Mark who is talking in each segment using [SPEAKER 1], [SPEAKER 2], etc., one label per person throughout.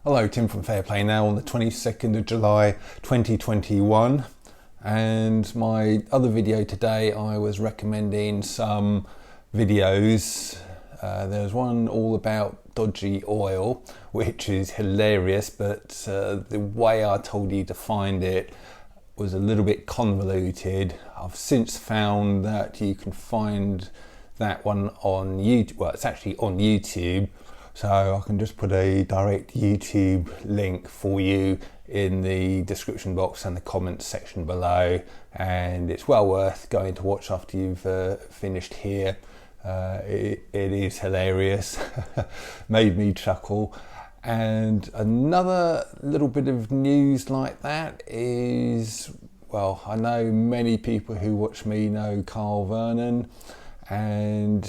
[SPEAKER 1] Hello, Tim from Fair Play Now on the 22nd of July 2021, and my other video today I was recommending some videos. There's one all about dodgy oil, which is hilarious, but the way I told you to find it was a little bit convoluted. I've since found that you can find that one on YouTube. Well, it's actually on YouTube. So I can just put a direct YouTube link for you in the description box and the comments section below, and it's well worth going to watch after you've finished here. It is hilarious, made me chuckle. And another little bit of news like that is, well, I know many people who watch me know Carl Vernon, and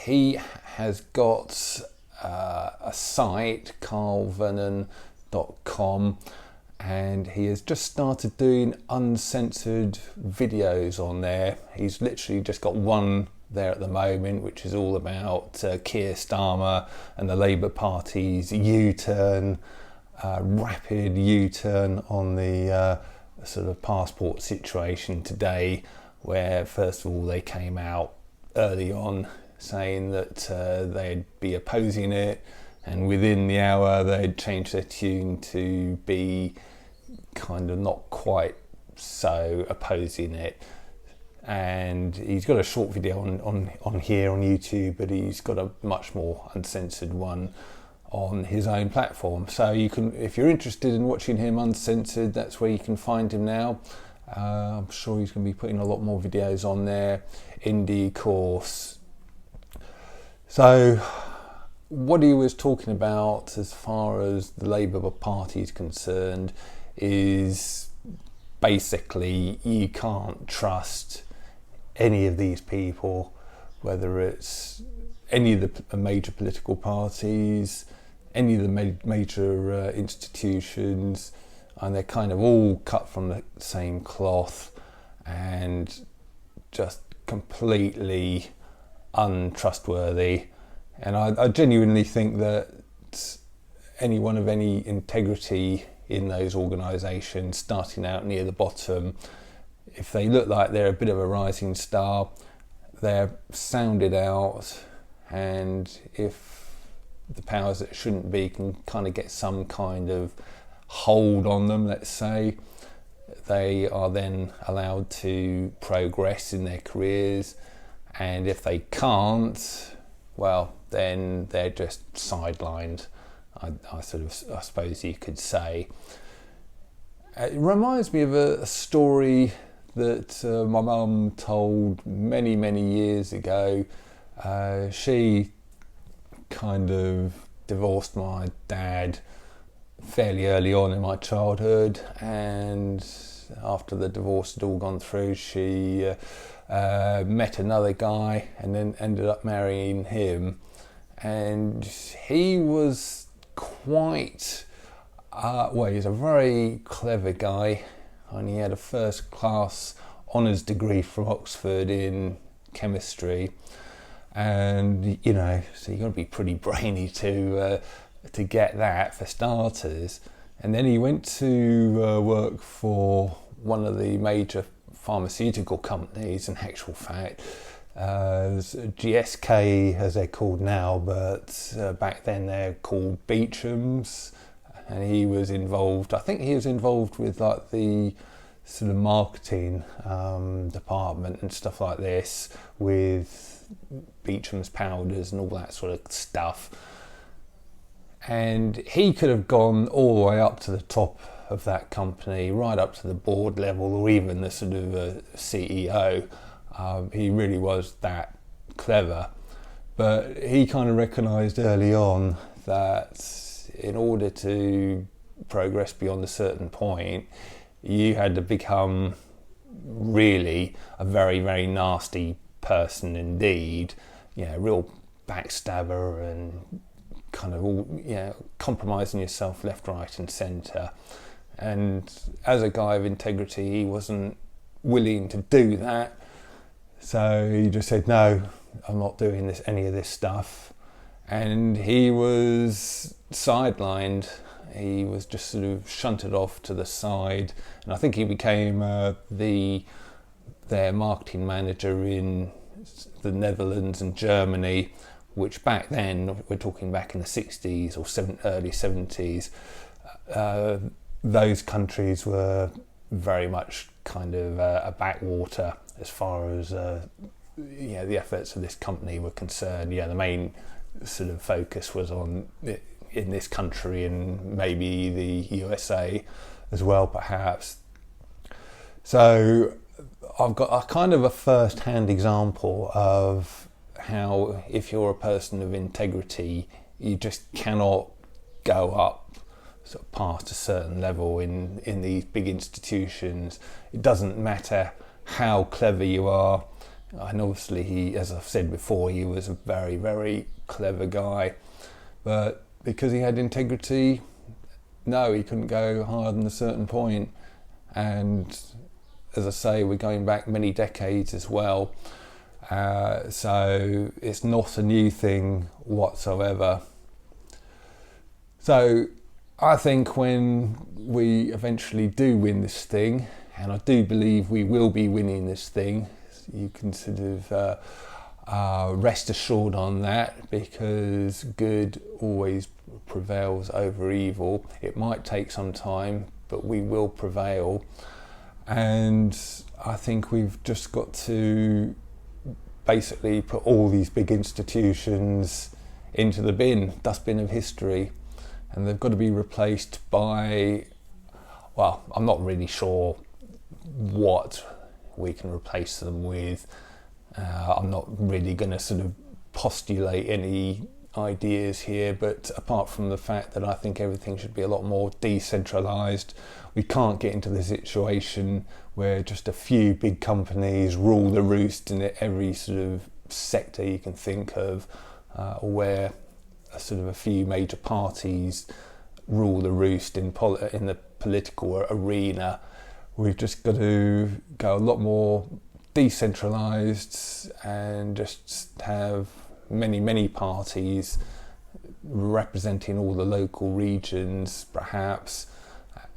[SPEAKER 1] he has got a site, carlvernon.com, and he has just started doing uncensored videos on there. He's literally just got one there at the moment, which is all about Keir Starmer and the Labour Party's U-turn, rapid U-turn on the sort of passport situation today, where first of all they came out early on saying that they'd be opposing it, and within the hour they'd changed their tune to be kind of not quite so opposing it. And he's got a short video on here on YouTube, but he's got a much more uncensored one on his own platform. So you can, if you're interested in watching him uncensored, that's where you can find him now. I'm sure he's going to be putting a lot more videos on there in due course. So what he was talking about as far as the Labour Party is concerned is basically you can't trust any of these people, whether it's any of the major political parties, any of the major institutions, and they're kind of all cut from the same cloth and just completely untrustworthy. And I genuinely think that anyone of any integrity in those organisations, starting out near the bottom, if they look like they're a bit of a rising star, they're sounded out, and if the powers that shouldn't be can kind of get some kind of hold on them, let's say, they are then allowed to progress in their careers. And if they can't, well, then they're just sidelined, I suppose you could say. It reminds me of a story that my mum told many, many years ago. She kind of divorced my dad fairly early on in my childhood, and after the divorce had all gone through, she met another guy and then ended up marrying him. And he was quite, he's a very clever guy, and he had a first class honours degree from Oxford in chemistry. And, you know, so you've got to be pretty brainy to get that for starters. And then he went to work for one of the major pharmaceutical companies, in actual fact, GSK as they're called now, but back then they're called Beecham's. And he was involved, I think he was involved with like the sort of marketing department and stuff like this, with Beecham's powders and all that sort of stuff. And he could have gone all the way up to the top of that company, right up to the board level, or even the sort of CEO. He really was that clever. But he kind of recognised early on that in order to progress beyond a certain point, you had to become really a very, very nasty person indeed. You know, real backstabber and kind of all, you know, compromising yourself left, right and centre. And as a guy of integrity, he wasn't willing to do that. So he just said, no, I'm not doing any of this stuff. And he was sidelined He was just sort of shunted off to the side, and I think he became their marketing manager in the Netherlands and Germany, which back then, we're talking back in the 60s or early 70s, those countries were very much kind of a backwater as far as the efforts of this company were concerned. The main sort of focus was on in this country and maybe the USA as well, perhaps. So I've got a kind of a first-hand example of how, if you're a person of integrity, you just cannot go up sort of past a certain level in these big institutions. It doesn't matter how clever you are. And obviously, he, as I've said before, he was a very, very clever guy. But because he had integrity, no, he couldn't go higher than a certain point. And as I say, we're going back many decades as well. So it's not a new thing whatsoever. So I think when we eventually do win this thing, and I do believe we will be winning this thing, you can sort of rest assured on that, because good always prevails over evil. It might take some time, but we will prevail. And I think we've just got to basically put all these big institutions into the dustbin of history, and they've got to be replaced by, well, I'm not really sure what we can replace them with. I'm not really going to sort of postulate any ideas here, but apart from the fact that I think everything should be a lot more decentralised, we can't get into the situation where just a few big companies rule the roost in every sort of sector you can think of, or where a few major parties rule the roost in the political arena. We've just got to go a lot more decentralised and just have many parties representing all the local regions, perhaps,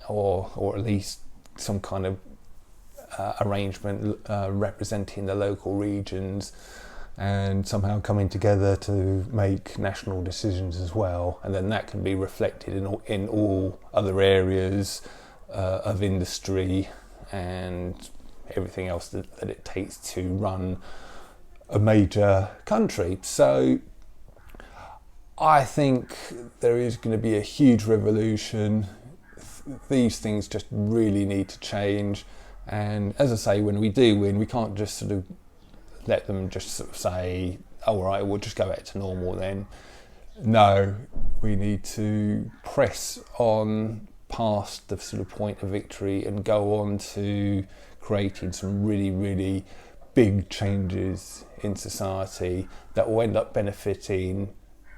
[SPEAKER 1] or at least some kind of arrangement representing the local regions, and somehow coming together to make national decisions as well. And then that can be reflected in all other areas of industry and everything else that it takes to run a major country. So I think there is going to be a huge revolution. These things just really need to change. And as I say, when we do win, we can't just sort of let them just sort of say, all right, we'll just go back to normal then. No, we need to press on past the sort of point of victory and go on to creating some really big changes in society that will end up benefiting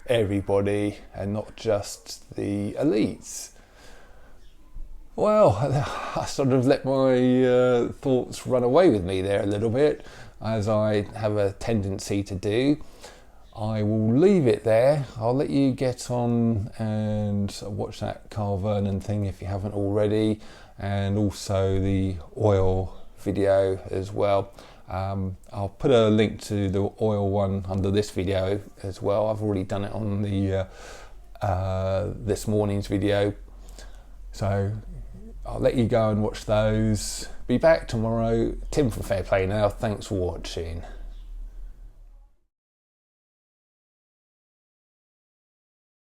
[SPEAKER 1] everybody and not just the elites. Well, I sort of let my thoughts run away with me there a little bit, as I have a tendency to do. I will leave it there. I'll let you get on and watch that Vernon thing if you haven't already, and also the oil video as well. I'll put a link to the oil one under this video as well. I've already done it on the this morning's video. So I'll let you go and watch those. Be back tomorrow. Tim from Fair Play Now. Thanks for watching.